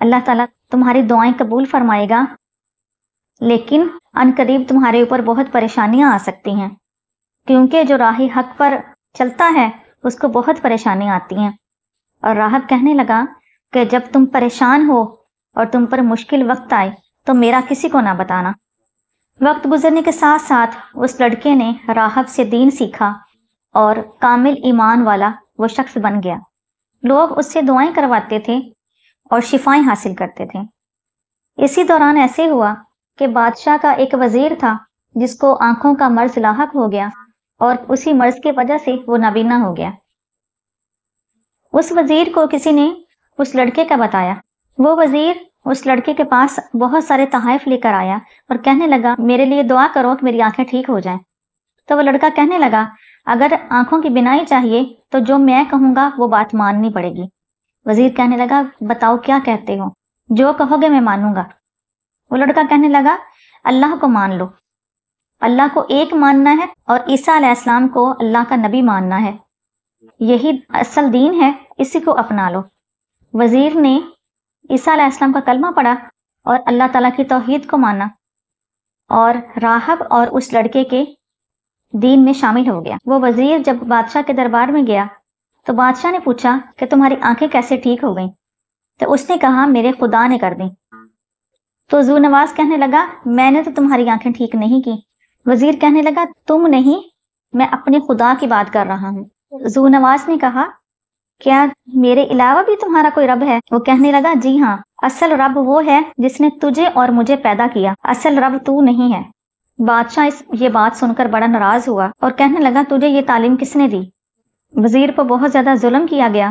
اللہ تعالیٰ تمہاری دعائیں قبول فرمائے گا، لیکن عنقریب تمہارے اوپر بہت پریشانیاں آ سکتی ہیں، کیونکہ جو راہ حق پر چلتا ہے اس کو بہت پریشانیاں آتی ہیں۔ اور راہب کہنے لگا کہ جب تم پریشان ہو اور تم پر مشکل وقت آئے تو میرا کسی کو نہ بتانا۔ وقت گزرنے کے ساتھ ساتھ اس لڑکے نے راہب سے دین سیکھا اور کامل ایمان والا وہ شخص بن گیا۔ لوگ اس سے دعائیں کرواتے تھے اور شفائیں حاصل کرتے تھے۔ اسی دوران ایسے ہوا کہ بادشاہ کا ایک وزیر تھا جس کو آنکھوں کا مرض لاحق ہو گیا اور اسی مرض کی وجہ سے وہ نابینا ہو گیا۔ اس وزیر کو کسی نے اس لڑکے کا بتایا۔ وہ وزیر اس لڑکے کے پاس بہت سارے تحائف لے کر آیا اور کہنے لگا میرے لیے دعا کرو کہ میری آنکھیں ٹھیک ہو جائیں۔ تو وہ لڑکا کہنے لگا اگر آنکھوں کی بینائی چاہیے تو جو میں کہوں گا وہ بات ماننی پڑے گی۔ وزیر کہنے لگا بتاؤ کیا کہتے ہو؟ جو کہو گے میں مانوں گا۔ وہ لڑکا کہنے لگا اللہ کو مان لو، اللہ کو ایک ماننا ہے اور عیسیٰ علیہ السلام کو اللہ کا نبی ماننا ہے، یہی اصل دین ہے، اسی کو اپنا لو۔ وزیر نے عیسیٰ علیہ السلام کا کلمہ پڑھا اور اللہ تعالیٰ کی توحید کو مانا اور راہب اور اس لڑکے کے دین میں شامل ہو گیا۔ وہ وزیر جب بادشاہ کے دربار میں گیا تو بادشاہ نے پوچھا کہ تمہاری آنکھیں کیسے ٹھیک ہو گئیں؟ تو اس نے کہا میرے خدا نے کر دیں۔ تو ذو نواز کہنے لگا میں نے تو تمہاری آنکھیں ٹھیک نہیں کی۔ وزیر کہنے لگا تم نہیں، میں اپنے خدا کی بات کر رہا ہوں۔ ذو نواز نے کہا کیا میرے علاوہ بھی تمہارا کوئی رب ہے؟ وہ کہنے لگا جی ہاں، اصل رب وہ ہے جس نے تجھے اور مجھے پیدا کیا، اصل رب تو نہیں ہے۔ بادشاہ یہ بات سن کر بڑا ناراض ہوا اور کہنے لگا تجھے یہ تعلیم کس نے دی؟ وزیر پر بہت زیادہ ظلم کیا گیا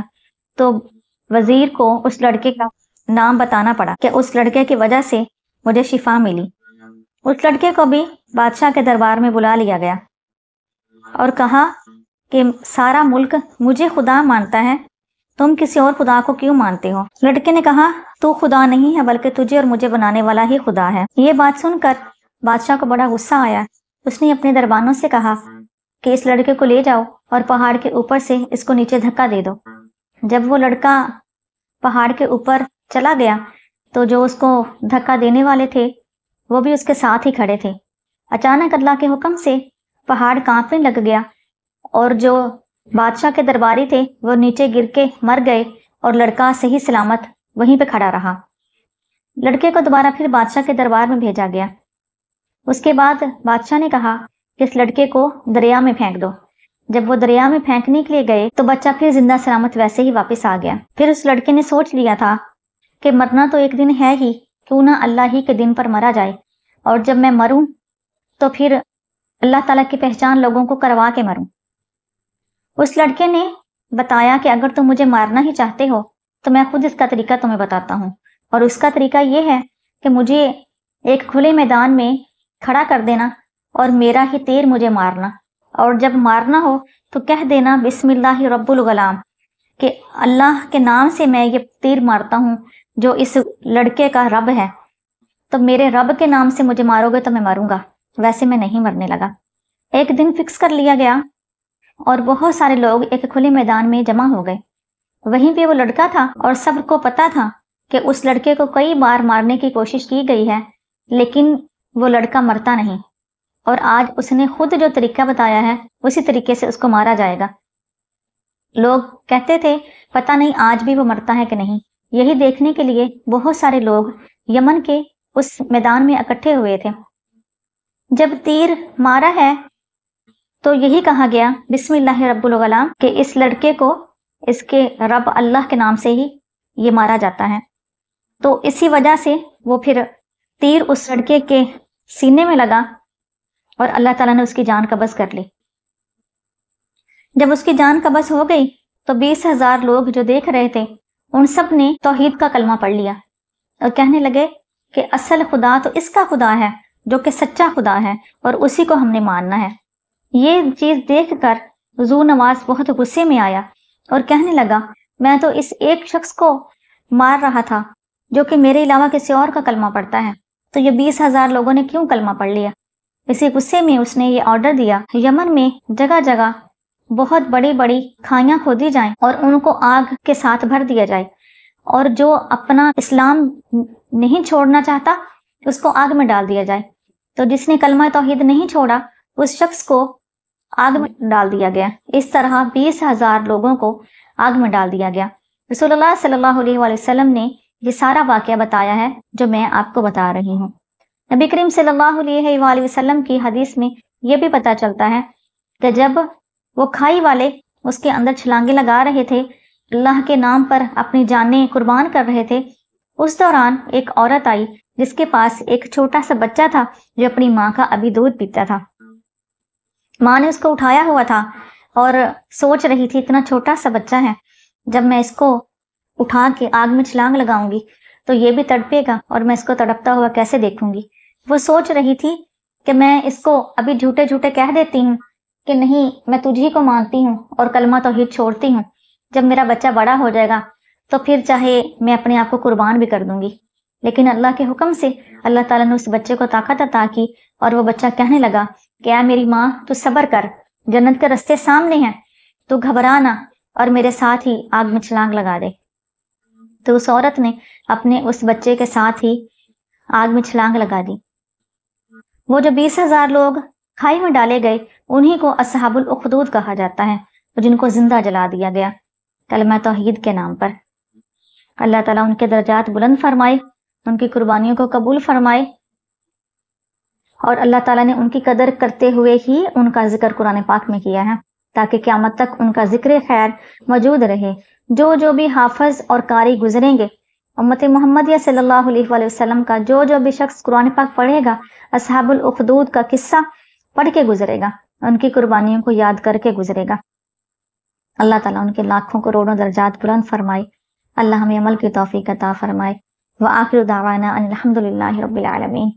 تو وزیر کو اس لڑکے کا نام بتانا پڑا کہ اس لڑکے کی وجہ سے مجھے شفا ملی۔ اس لڑکے کو بھی بادشاہ کے دربار میں بلا لیا گیا اور کہا کہ سارا ملک مجھے خدا مانتا ہے، تم کسی اور خدا کو کیوں مانتے ہو؟ لڑکے نے کہا تو خدا نہیں ہے بلکہ تجھے اور مجھے بنانے والا ہی خدا ہے۔ یہ بات سن کر بادشاہ کو بڑا غصہ آیا۔ اس نے اپنے دربانوں سے کہا کہ اس لڑکے کو لے جاؤ اور پہاڑ کے اوپر سے اس کو نیچے دھکا دے دو۔ جب وہ لڑکا پہاڑ کے اوپر چلا گیا تو جو اس کو دھکا دینے والے تھے وہ بھی اس کے ساتھ ہی کھڑے تھے۔ اچانک اللہ کے حکم سے پہاڑ کانپنے لگ گیا اور جو بادشاہ کے درباری تھے وہ نیچے گر کے مر گئے اور لڑکا صحیح سلامت وہیں پہ کھڑا رہا۔ لڑکے کو دوبارہ پھر بادشاہ کے دربار میں بھیجا گیا۔ اس کے بعد بادشاہ نے کہا کہ اس لڑکے کو دریا میں پھینک دو۔ جب وہ دریا میں پھینکنے کے لیے گئے تو بچہ پھر زندہ سلامت ویسے ہی واپس آ گیا۔ پھر اس لڑکے نے سوچ لیا تھا کہ مرنا تو ایک دن ہے ہی، کیوں نہ اللہ ہی کے دن پر مرا جائے، اور جب میں مروں تو پھر اللہ تعالیٰ کی پہچان لوگوں کو کروا کے مروں۔ اس لڑکے نے بتایا کہ اگر تم مجھے مارنا ہی چاہتے ہو تو میں خود اس کا طریقہ تمہیں بتاتا ہوں، اور اس کا طریقہ یہ ہے کہ مجھے ایک کھلے میدان میں کھڑا کر دینا اور میرا ہی تیر مجھے مارنا، اور جب مارنا ہو تو کہہ دینا بسم اللہ رب الغلام، کہ اللہ کے نام سے میں یہ تیر مارتا ہوں جو اس لڑکے کا رب ہے، تو میرے رب کے نام سے مجھے مارو گے تو میں مروں گا۔ ویسے میں نہیں مرنے لگا۔ ایک دن فکس کر لیا گیا اور بہت سارے لوگ ایک کھلے میدان میں جمع ہو گئے۔ وہیں پہ وہ لڑکا تھا اور سب کو پتا تھا کہ اس لڑکے کو کئی بار مارنے کی کوشش کی گئی ہے لیکن وہ لڑکا مرتا نہیں، اور آج اس نے خود جو طریقہ بتایا ہے اسی طریقے سے اس کو مارا جائے گا۔ لوگ کہتے تھے پتہ نہیں آج بھی وہ مرتا ہے کہ نہیں۔ یہی دیکھنے کے لیے بہت سارے لوگ یمن کے اس میدان میں اکٹھے ہوئے تھے۔ جب تیر مارا ہے تو یہی کہا گیا بسم اللہ رب الغلام، کہ اس لڑکے کو اس کے رب اللہ کے نام سے ہی یہ مارا جاتا ہے۔ تو اسی وجہ سے وہ پھر تیر اس لڑکے کے سینے میں لگا اور اللہ تعالیٰ نے اس کی جان قبض کر لی۔ جب اس کی جان قبض ہو گئی تو 20,000 لوگ جو دیکھ رہے تھے ان سب نے توحید کا کلمہ پڑھ لیا اور کہنے لگے کہ اصل خدا تو اس کا خدا ہے جو کہ سچا خدا ہے اور اسی کو ہم نے ماننا ہے۔ یہ چیز دیکھ کر ذو نواز بہت غصے میں آیا اور کہنے لگا میں تو اس ایک شخص کو مار رہا تھا جو کہ میرے علاوہ کسی اور کا کلمہ پڑھتا ہے، تو یہ 20,000 لوگوں نے کیوں کلمہ پڑھ لیا؟ اسی غصے میں اس نے یہ آرڈر دیا یمن میں جگہ جگہ بہت بڑی بڑی کھائیاں کھودی جائیں اور ان کو آگ کے ساتھ بھر دیا جائے اور جو اپنا اسلام نہیں چھوڑنا چاہتا اس کو آگ میں ڈال دیا جائے۔ تو جس نے کلمہ توحید نہیں چھوڑا اس شخص کو آگ میں ڈال دیا گیا۔ اس طرح 20,000 لوگوں کو آگ میں ڈال دیا گیا۔ رسول اللہ صلی اللہ علیہ وآلہ وسلم نے یہ سارا واقعہ بتایا ہے جو میں آپ کو بتا رہی ہوں۔ نبی کریم صلی اللہ علیہ وآلہ وسلم کی حدیث میں یہ بھی پتہ چلتا ہے کہ جب وہ کھائی والے اس کے اندر چھلانگے لگا رہے تھے، اللہ کے نام پر اپنی جانیں قربان کر رہے تھے، اس دوران ایک عورت آئی جس کے پاس ایک چھوٹا سا بچہ تھا جو اپنی ماں کا ابھی دودھ پیتا تھا۔ ماں نے اس کو اٹھایا ہوا تھا اور سوچ رہی تھی اتنا چھوٹا سا بچہ ہے، جب میں اس کو اٹھا کے آگ میں چھلانگ لگاؤں گی تو یہ بھی تڑپے گا اور میں اس کو تڑپتا ہوا کیسے دیکھوں گی۔ وہ سوچ رہی تھی کہ میں اس کو ابھی جھوٹے جھوٹے کہہ دیتی ہوں کہ نہیں میں تجھی کو مانتی ہوں اور کلمہ توحید چھوڑتی ہوں، جب میرا بچہ بڑا ہو جائے گا تو پھر چاہے میں اپنے آپ کو قربان بھی کر دوں گی۔ لیکن اللہ کے حکم سے اللہ تعالیٰ نے اس بچے کو طاقت عطا کی اور وہ بچہ کہنے لگا کہ اے میری ماں تو صبر کر، جنت کے رستے سامنے ہیں، تو گھبرا نہ اور میرے ساتھ ہی آگ میں چھلانگ لگا دے۔ تو اس عورت نے اپنے اس بچے کے ساتھ ہی آگ میں چھلانگ لگا دی۔ وہ جو 20,000 لوگ کھائی میں ڈالے گئے انہی کو اصحاب الاخدود کہا جاتا ہے، جن کو زندہ جلا دیا گیا کلمہ توحید کے نام پر۔ اللہ تعالیٰ ان کے درجات بلند فرمائے، ان کی قربانیوں کو قبول فرمائے، اور اللہ تعالیٰ نے ان کی قدر کرتے ہوئے ہی ان کا ذکر قرآن پاک میں کیا ہے تاکہ قیامت تک ان کا ذکر خیر موجود رہے۔ جو بھی حافظ اور قاری گزریں گے امت محمدیہ صلی اللہ علیہ وآلہ وسلم کا، جو بھی شخص قرآن پاک پڑھے گا، اصحاب الاخدود کا قصہ پڑھ کے گزرے گا، ان کی قربانیوں کو یاد کر کے گزرے گا۔ اللہ تعالیٰ ان کے لاکھوں کروڑوں درجات بلند فرمائے، اللہ ہمیں عمل کی توفیق عطا فرمائے۔ وآخر دعوانا ان الحمد للہ رب العالمین۔